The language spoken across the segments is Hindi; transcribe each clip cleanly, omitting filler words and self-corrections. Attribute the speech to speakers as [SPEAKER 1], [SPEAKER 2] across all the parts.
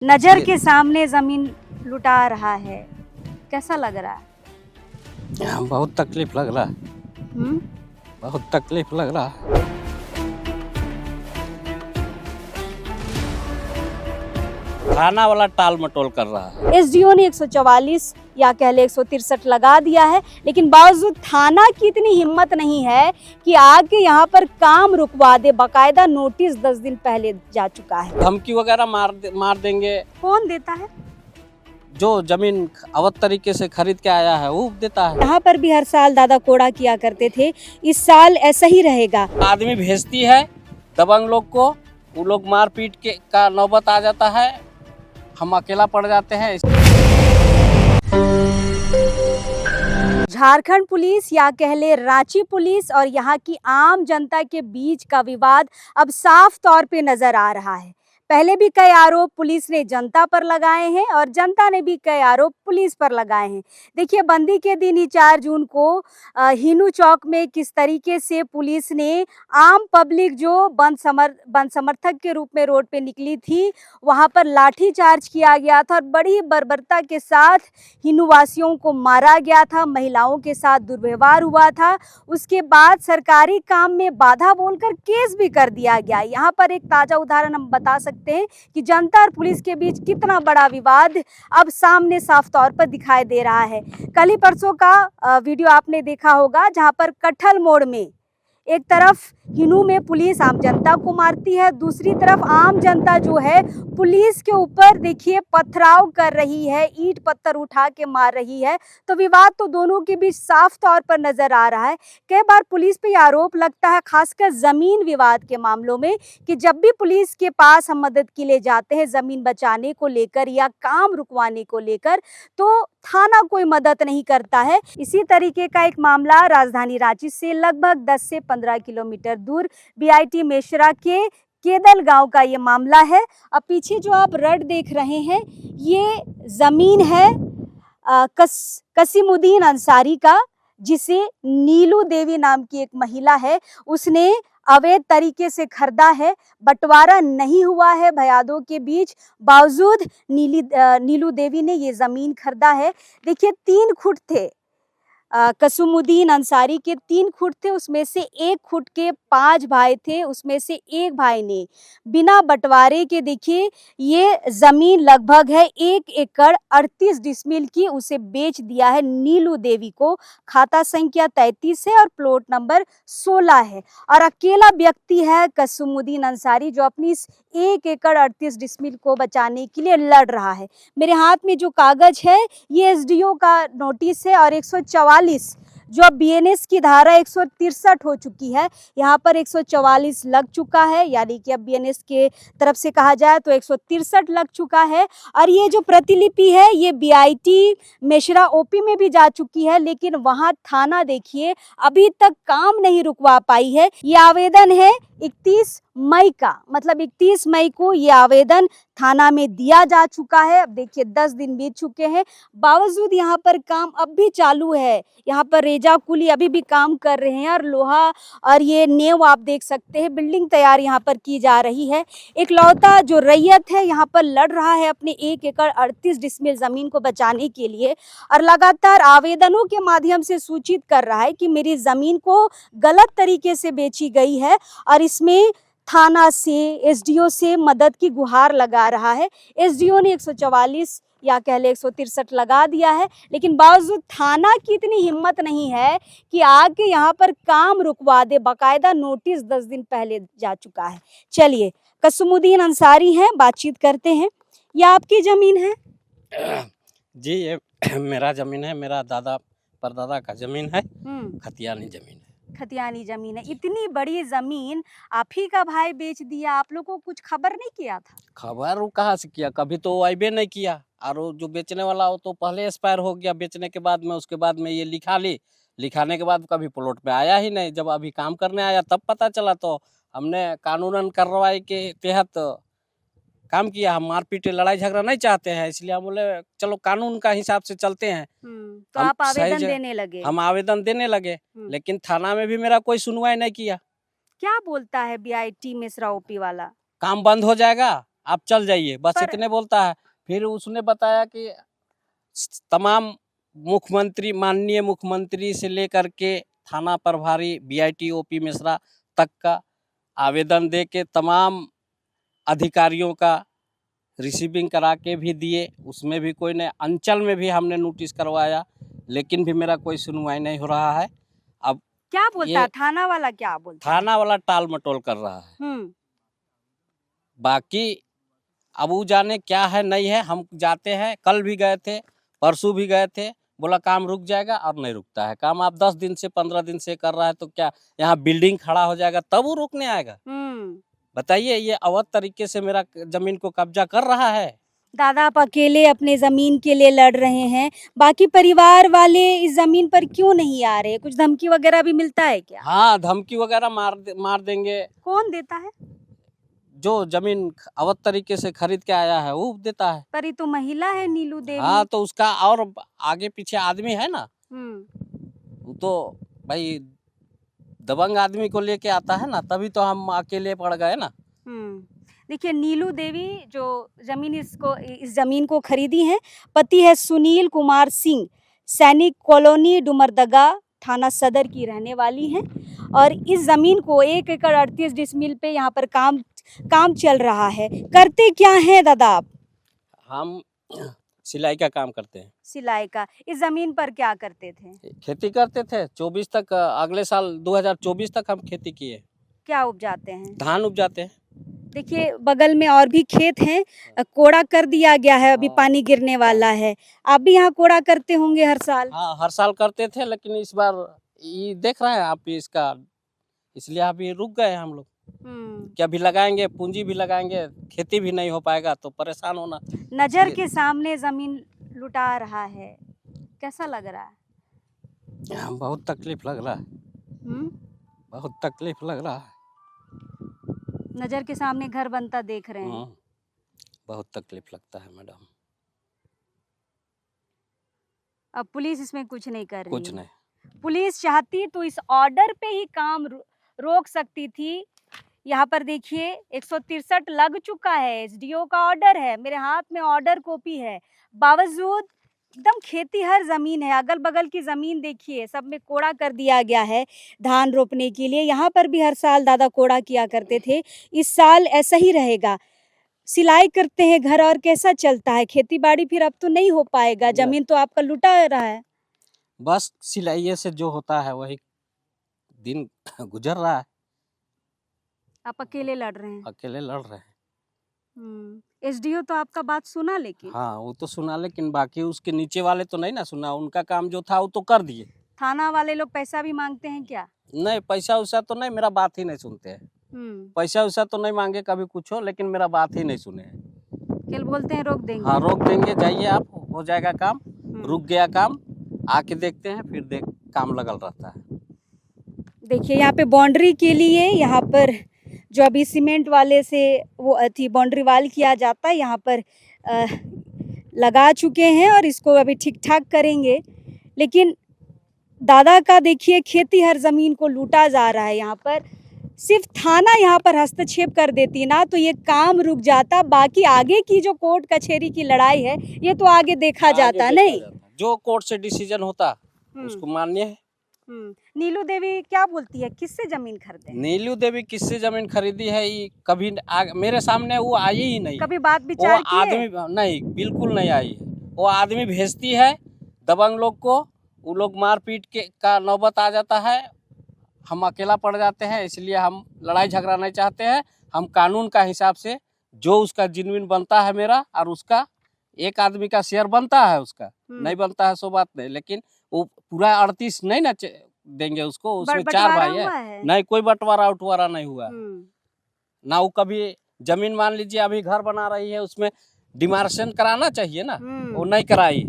[SPEAKER 1] नजर के सामने जमीन लुटा रहा है, कैसा लग रहा है?
[SPEAKER 2] बहुत तकलीफ लग रहा है,
[SPEAKER 1] हम्म?
[SPEAKER 2] बहुत तकलीफ लग रहा है। थाना वाला टाल मटोल कर रहा है।
[SPEAKER 1] एसडीओ ने 144 या कह ले 163 लगा दिया है, लेकिन बावजूद थाना की इतनी हिम्मत नहीं है कि आके यहाँ पर काम रुकवा दे। बाकायदा नोटिस 10 दिन पहले जा चुका है।
[SPEAKER 2] धमकी वगैरह मार देंगे।
[SPEAKER 1] कौन देता है?
[SPEAKER 2] जो जमीन अवैध तरीके से खरीद के आया है वो देता है।
[SPEAKER 1] यहाँ पर भी हर साल दादा कोड़ा किया करते थे, इस साल ऐसा ही रहेगा।
[SPEAKER 2] आदमी भेजती है दबंग लोग को, वो लोग मार पीट के का नौबत आ जाता है, हम अकेला पड़ जाते हैं।
[SPEAKER 1] झारखंड पुलिस या कह ले रांची पुलिस और यहाँ की आम जनता के बीच का विवाद अब साफ तौर पे नजर आ रहा है। पहले भी कई आरोप पुलिस ने जनता पर लगाए हैं और जनता ने भी कई आरोप पुलिस पर लगाए हैं। देखिए, बंदी के दिन ही 4 जून को हिनू चौक में किस तरीके से पुलिस ने आम पब्लिक जो बंद समर्थक के रूप में रोड पे निकली थी, वहां पर लाठी चार्ज किया गया था और बड़ी बर्बरता के साथ हिनू वासियों को मारा गया था, महिलाओं के साथ दुर्व्यवहार हुआ था। उसके बाद सरकारी काम में बाधा बोलकर केस भी कर दिया गया। यहाँ पर एक ताजा उदाहरण हम बता सकते हैं कि जनता और पुलिस के बीच कितना बड़ा विवाद अब सामने साफ तौर पर दिखाई दे रहा है। कल ही परसों का वीडियो आपने देखा होगा, जहां पर कटहल मोड़ में एक तरफ हिनू में पुलिस आम जनता को मारती है, दूसरी तरफ आम जनता जो है पुलिस के ऊपर देखिए पथराव कर रही है, ईंट पत्थर उठा के मार रही है। तो विवाद तो दोनों के बीच साफ तौर पर नजर आ रहा है। कई बार पुलिस पे आरोप लगता है, खासकर जमीन विवाद के मामलों में, कि जब भी पुलिस के पास हम मदद के लिए जाते हैं जमीन बचाने को लेकर या काम रुकवाने को लेकर, तो थाना कोई मदद नहीं करता है। इसी तरीके का एक मामला राजधानी रांची से लगभग 10 से 15 किलोमीटर दूर बीआईटी मेशरा के केदल गांव का ये मामला है। अब पीछे जो आप रड देख रहे हैं, ये जमीन है कसीमुद्दीन अंसारी का, जिसे नीलू देवी नाम की एक महिला है उसने अवैध तरीके से खरीदा है। बंटवारा नहीं हुआ है भयादों के बीच, बावजूद नीलू देवी ने ये जमीन खरीदा है। देखिए, 3 खुट थे, कसीमुद्दीन अंसारी के 3 खुट थे, उसमें से 1 खुट के 5 भाई थे, उसमें से एक भाई ने बिना बंटवारे के देखिए ये जमीन लगभग है 1 एकड़ 38 डिसमिल की, उसे बेच दिया है नीलू देवी को। खाता संख्या 33 है और प्लॉट नंबर 16 है। और अकेला व्यक्ति है कसीमुद्दीन अंसारी जो अपनी इस 1 एकड़ 38 डिसमिल को बचाने के लिए लड़ रहा है। मेरे हाथ में जो कागज है ये एसडीओ का नोटिस है और 144 जो अब बीएनएस की धारा 163 हो चुकी है, यहाँ पर 144 लग चुका है, यानी कि अब बीएनएस के तरफ से कहा जाए तो 163 लग चुका है। और ये जो प्रतिलिपि है ये बीआईटी मेशरा ओपी में भी जा चुकी है, लेकिन वहाँ थाना देखिए अभी तक काम नहीं रुकवा पाई है। ये आवेदन है 31 मई का, मतलब 31 मई को ये आवेदन थाना में दिया जा चुका है। अब देखिए 10 दिन बीत चुके हैं, बावजूद यहाँ पर काम अब भी चालू है। यहाँ पर रेजा कुली अभी भी काम कर रहे हैं और लोहा और ये नेव आप देख सकते हैं, बिल्डिंग तैयार यहाँ पर की जा रही है। एक लौता जो रैयत है यहाँ पर लड़ रहा है अपने 1 एकड़ 38 डिसमिल जमीन को बचाने के लिए और लगातार आवेदनों के माध्यम से सूचित कर रहा है कि मेरी जमीन को गलत तरीके से बेची गई है और इसमें थाना से एसडीओ से मदद की गुहार लगा रहा है। एसडीओ ने 144 या कह ले 163 लगा दिया है, लेकिन बावजूद थाना की इतनी हिम्मत नहीं है कि आके यहाँ पर काम रुकवा दे। बाकायदा नोटिस 10 दिन पहले जा चुका है। चलिए, कसीमुद्दीन अंसारी हैं, बातचीत करते हैं। यह आपकी जमीन है?
[SPEAKER 2] जी, ये मेरा जमीन है, मेरा दादा परदादा का जमीन है, खतियानी जमीन है।
[SPEAKER 1] खतियानी जमीन है। इतनी बड़ी जमीन आप ही का भाई बेच दिया, आप लोगों को कुछ खबर नहीं किया था?
[SPEAKER 2] खबर वो कहाँ से किया, कभी तो वो आइबे नहीं किया। और वो जो बेचने वाला हो तो पहले एक्सपायर हो गया बेचने के बाद में, उसके बाद में ये लिखाने के बाद कभी प्लॉट पे आया ही नहीं। जब अभी काम करने आया तब पता चला, तो हमने कानूनन कार्रवाई के तहत काम किया। हम मारपीट लड़ाई झगड़ा नहीं चाहते हैं, इसलिए हम बोले चलो कानून का हिसाब से चलते हैं।
[SPEAKER 1] तो आप आवेदन देने लगे?
[SPEAKER 2] हम आवेदन देने लगे, लेकिन थाना में भी मेरा कोई सुनवाई नहीं किया।
[SPEAKER 1] क्या बोलता है बीआईटी मेशरा ओपी वाला?
[SPEAKER 2] काम बंद हो जाएगा, आप चल जाइए, बस
[SPEAKER 1] पर-
[SPEAKER 2] इतने बोलता है। फिर उसने बताया कि तमाम मुख्यमंत्री, माननीय मुख्यमंत्री से लेकर के थाना प्रभारी BIT OP मिश्रा तक का आवेदन दे के तमाम अधिकारियों का रिसीविंग करा के भी दिए, उसमें भी कोई नहीं। अंचल में भी हमने नोटिस करवाया, लेकिन भी मेरा कोई सुनवाई नहीं हो रहा है। अब
[SPEAKER 1] क्या बोलता है
[SPEAKER 2] ये
[SPEAKER 1] थाना वाला, क्या बोलता है?
[SPEAKER 2] थाना वाला टाल मटोल कर रहा है। बाकी अब वो जाने क्या है नहीं है। हम जाते हैं, कल भी गए थे, परसों भी गए थे, बोला काम रुक जाएगा, और नहीं रुकता है काम। आप 10 दिन से 15 दिन से कर रहा है तो क्या यहाँ बिल्डिंग खड़ा हो जाएगा तब वो रोकने आएगा? बताइए, ये अवैध तरीके से मेरा जमीन को कब्जा कर रहा है।
[SPEAKER 1] दादा आप अकेले अपने जमीन के लिए लड़ रहे हैं, बाकी परिवार वाले इस जमीन पर क्यों नहीं आ रहे? कुछ धमकी वगैरह भी मिलता है क्या?
[SPEAKER 2] हाँ, धमकी वगैरह मार देंगे।
[SPEAKER 1] कौन देता है?
[SPEAKER 2] जो जमीन अवैध तरीके से खरीद के आया है वो देता है।
[SPEAKER 1] पर ये तो महिला है नीलू देवी।
[SPEAKER 2] हाँ, तो उसका और आगे पीछे आदमी है ना, वो तो भाई दबंग आदमी को लेके आता है ना, तभी तो हम अकेले पड़ गए ना।
[SPEAKER 1] देखिए नीलू देवी जो इस जमीन को खरीदी है, पति है सुनील कुमार सिंह, सैनिक कॉलोनी डुमरदगा थाना सदर की रहने वाली हैं, और इस जमीन को 1 एकड़ 38 डिसमिल पे यहाँ पर काम चल रहा है। करते क्या है दादा आप?
[SPEAKER 2] हम सिलाई का काम करते हैं।
[SPEAKER 1] सिलाई का। इस जमीन पर क्या करते थे?
[SPEAKER 2] खेती करते थे 24 तक, अगले साल 2024 तक हम खेती किए।
[SPEAKER 1] क्या उपजाते हैं?
[SPEAKER 2] धान उपजाते हैं।
[SPEAKER 1] देखिए बगल में और भी खेत हैं, कोड़ा कर दिया गया है, अभी पानी गिरने वाला है। आप भी यहाँ कोड़ा करते होंगे हर साल?
[SPEAKER 2] हाँ, हर साल करते थे, लेकिन इस बार ये देख रहे हैं आप इसका, इसलिए अभी रुक गए हम लोग कि अभी लगाएंगे, पूंजी भी लगाएंगे, खेती भी नहीं हो पाएगा तो परेशान होना।
[SPEAKER 1] नजर के सामने जमीन लुटा रहा है, कैसा लग रहा है?
[SPEAKER 2] बहुत तकलीफ लग रहा है, बहुत तकलीफ लग रहा है।
[SPEAKER 1] नजर के सामने घर बनता देख रहे हैं।
[SPEAKER 2] बहुत तकलीफ लगता है मैडम।
[SPEAKER 1] अब पुलिस इसमें कुछ नहीं कर रही
[SPEAKER 2] कुछ
[SPEAKER 1] है।
[SPEAKER 2] नहीं।
[SPEAKER 1] पुलिस चाहती तो इस ऑर्डर पे ही काम रोक सकती थी। यहाँ पर देखिए 163 लग चुका है, SDO का ऑर्डर है, मेरे हाथ में ऑर्डर कॉपी है, बावजूद एकदम खेती हर जमीन है। अगल बगल की जमीन देखिए, सब में कोड़ा कर दिया गया है धान रोपने के लिए। यहाँ पर भी हर साल दादा कोड़ा किया करते थे, इस साल ऐसा ही रहेगा। सिलाई करते हैं घर, और कैसा चलता है खेती बाड़ी? फिर अब तो नहीं हो पाएगा, जमीन तो आपका लुटा रहा है।
[SPEAKER 2] बस सिलाई से जो होता है वही दिन गुजर रहा है।
[SPEAKER 1] आप अकेले लड़ रहे हैं?
[SPEAKER 2] अकेले लड़ रहे हैं।
[SPEAKER 1] SDO तो आपका बात सुना, लेकिन
[SPEAKER 2] हाँ, वो तो सुना, लेकिन बाकी उसके नीचे वाले तो नहीं ना सुना। उनका काम जो था वो तो कर दिए।
[SPEAKER 1] थाना वाले लोग पैसा भी मांगते हैं क्या?
[SPEAKER 2] नहीं, पैसा वैसा तो नहीं, मेरा बात ही नहीं सुनते हैं। पैसा वैसा तो नहीं मांगे कभी कुछ हो, लेकिन मेरा बात ही नहीं सुने हैं।
[SPEAKER 1] क्या बोलते हैं? रोक देंगे।
[SPEAKER 2] हाँ, रोक देंगे, जाइए आप, हो जाएगा काम। रुक गया काम, आके देखते हैं, फिर काम लगल रहता है।
[SPEAKER 1] देखिए यहाँ पे बाउंड्री के लिए, यहाँ पर जो अभी सीमेंट वाले से वो बाउंड्री वाल किया जाता है, यहाँ पर लगा चुके हैं और इसको अभी ठीक ठाक करेंगे। लेकिन दादा का देखिए खेती हर जमीन को लूटा जा रहा है। यहाँ पर सिर्फ थाना यहाँ पर हस्तक्षेप कर देती ना तो ये काम रुक जाता, बाकी आगे की जो कोर्ट कचहरी की लड़ाई है ये तो आगे देखा जाता। नहीं,
[SPEAKER 2] जो कोर्ट से डिसीजन होता उसको मान्य है।
[SPEAKER 1] नीलू देवी क्या बोलती है, किससे जमीन खरीदे?
[SPEAKER 2] नीलू देवी किससे जमीन खरीदी है, ये कभी मेरे सामने वो आई ही नहीं।
[SPEAKER 1] कभी बात विचार
[SPEAKER 2] वो आदमी नहीं, बिल्कुल नहीं आई है। वो आदमी भेजती है दबंग लोग को, वो लोग मारपीट का नौबत आ जाता है, हम अकेला पड़ जाते हैं। इसलिए हम लड़ाई झगड़ा नहीं चाहते हैं। हम कानून का हिसाब से जो उसका जिनविन बनता है मेरा, और उसका एक आदमी का शेयर बनता है, उसका नहीं बनता है सो बात नहीं, लेकिन वो पूरा 38 नहीं ना देंगे उसको। उसमें 4 भाई है। नहीं, कोई बंटवारा उठवारा नहीं हुआ ना। वो कभी जमीन, मान लीजिए अभी घर बना रही है, उसमें डिमार्केशन कराना चाहिए ना, वो नहीं कराई।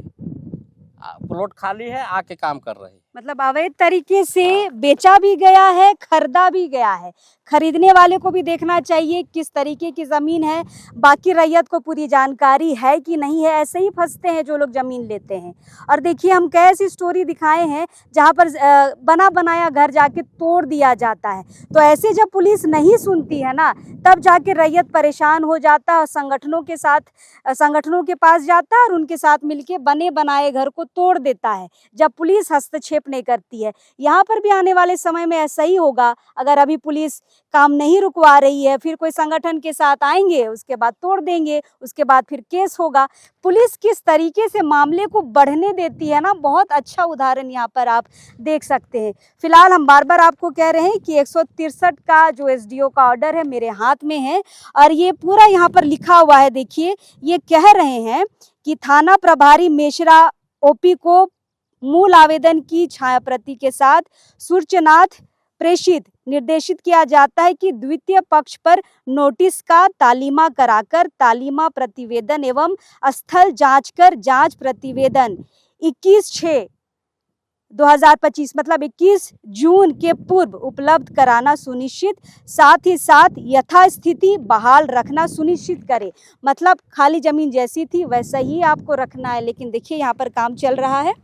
[SPEAKER 2] प्लॉट खाली है, आके काम कर रही है।
[SPEAKER 1] मतलब अवैध तरीके से बेचा भी गया है, खरीदा भी गया है। खरीदने वाले को भी देखना चाहिए किस तरीके की ज़मीन है, बाकी रैयत को पूरी जानकारी है कि नहीं है। ऐसे ही फंसते हैं जो लोग ज़मीन लेते हैं। और देखिए हम कैसी स्टोरी दिखाए हैं जहाँ पर बना बनाया घर जाके तोड़ दिया जाता है। तो ऐसे जब पुलिस नहीं सुनती है ना, तब जाके रैयत परेशान हो जाता है और संगठनों के पास जाता है और उनके साथ मिलके बने बनाए घर को तोड़ देता है, जब पुलिस हस्तक्षेप नहीं करती है। यहाँ पर भी आने वाले समय में ऐसा ही होगा। अगर अभी पुलिस काम नहीं रुकवा रही है, फिर कोई संगठन के साथ आएंगे, उसके बाद तोड़ देंगे, उसके बाद फिर केस होगा। पुलिस किस तरीके से मामले को बढ़ने देती है ना, बहुत अच्छा उदाहरण यहाँ पर आप देख सकते हैं। फिलहाल हम बार बार आपको कह रहे हैं कि 163 का जो एसडीओ का ऑर्डर है मेरे हाथ में है और ये पूरा यहाँ पर लिखा हुआ है। देखिए ये कह रहे हैं कि थाना प्रभारी मेश्रा ओपी को मूल आवेदन की छायाप्रति के साथ सूचनार्थ प्रेषित निर्देशित किया जाता है कि द्वितीय पक्ष पर नोटिस का तालीमा कराकर तालीमा प्रतिवेदन एवं स्थल जांच कर जांच प्रतिवेदन 21/6/2025 मतलब 21 जून के पूर्व उपलब्ध कराना सुनिश्चित, साथ ही साथ यथास्थिति बहाल रखना सुनिश्चित करे। मतलब खाली जमीन जैसी थी वैसा ही आपको रखना है। लेकिन देखिए यहाँ पर काम चल रहा है,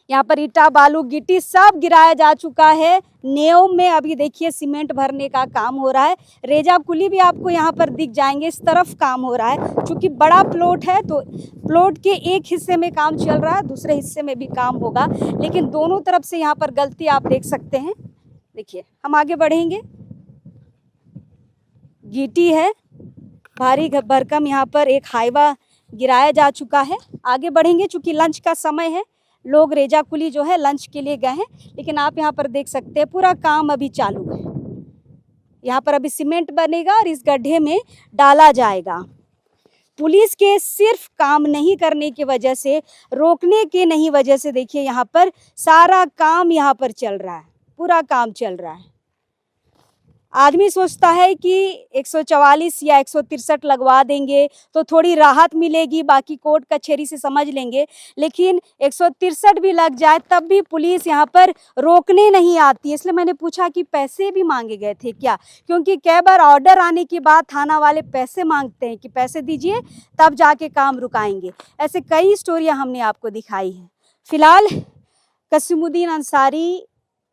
[SPEAKER 1] यहाँ पर ईटा बालू गिट्टी सब गिराया जा चुका है। नेव में अभी देखिए सीमेंट भरने का काम हो रहा है। रेजा कुली भी आपको यहाँ पर दिख जाएंगे, इस तरफ काम हो रहा है। चूंकि बड़ा प्लॉट है तो प्लॉट के एक हिस्से में काम चल रहा है, दूसरे हिस्से में भी काम होगा, लेकिन दोनों तरफ से यहाँ पर गलती आप देख सकते हैं। देखिए हम आगे बढ़ेंगे, गिट्टी है भारी भरकम, यहाँ पर एक हाईवा गिराया जा चुका है। आगे बढ़ेंगे, चूंकि लंच का समय है, लोग रेजा कुली जो है लंच के लिए गए हैं, लेकिन आप यहाँ पर देख सकते हैं पूरा काम अभी चालू है। यहाँ पर अभी सीमेंट बनेगा और इस गड्ढे में डाला जाएगा। पुलिस के सिर्फ काम नहीं करने की वजह से, रोकने के नहीं वजह से देखिए यहाँ पर सारा काम यहाँ पर चल रहा है, पूरा काम चल रहा है। आदमी सोचता है कि 144 या 163 लगवा देंगे तो थोड़ी राहत मिलेगी, बाकी कोर्ट कचहरी से समझ लेंगे, लेकिन 163 भी लग जाए तब भी पुलिस यहाँ पर रोकने नहीं आती। इसलिए मैंने पूछा कि पैसे भी मांगे गए थे क्या, क्योंकि कई बार ऑर्डर आने के बाद थाना वाले पैसे मांगते हैं कि पैसे दीजिए तब जाके काम रुकाएंगे। ऐसे कई स्टोरियाँ हमने आपको दिखाई हैं। फिलहाल कसीमुद्दीन अंसारी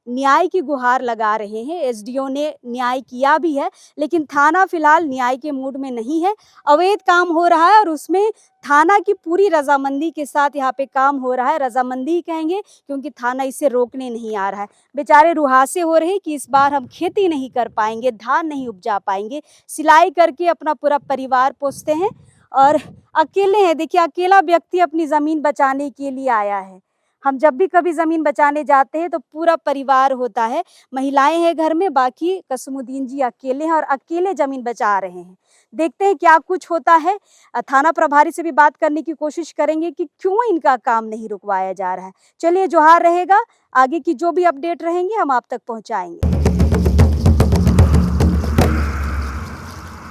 [SPEAKER 1] न्याय की गुहार लगा रहे हैं। एसडीओ ने न्याय किया भी है, लेकिन थाना फिलहाल न्याय के मूड में नहीं है। अवैध काम हो रहा है और उसमें थाना की पूरी रजामंदी के साथ यहाँ पे काम हो रहा है। रजामंदी कहेंगे क्योंकि थाना इसे रोकने नहीं आ रहा है। बेचारे रुहासे हो रहे हैं कि इस बार हम खेती नहीं कर पाएंगे, धान नहीं उपजा पाएंगे, सिलाई करके अपना पूरा परिवार पोसते हैं और अकेले हैं। देखिए अकेला व्यक्ति अपनी ज़मीन बचाने के लिए आया है। हम जब भी कभी ज़मीन बचाने जाते हैं तो पूरा परिवार होता है, महिलाएं हैं घर में, बाकी कसीमुद्दीन जी अकेले हैं और अकेले ज़मीन बचा रहे हैं। देखते हैं क्या कुछ होता है। थाना प्रभारी से भी बात करने की कोशिश करेंगे कि क्यों इनका काम नहीं रुकवाया जा रहा है। चलिए जोहार रहेगा, आगे की जो भी अपडेट रहेंगे हम आप तक पहुंचाएंगे।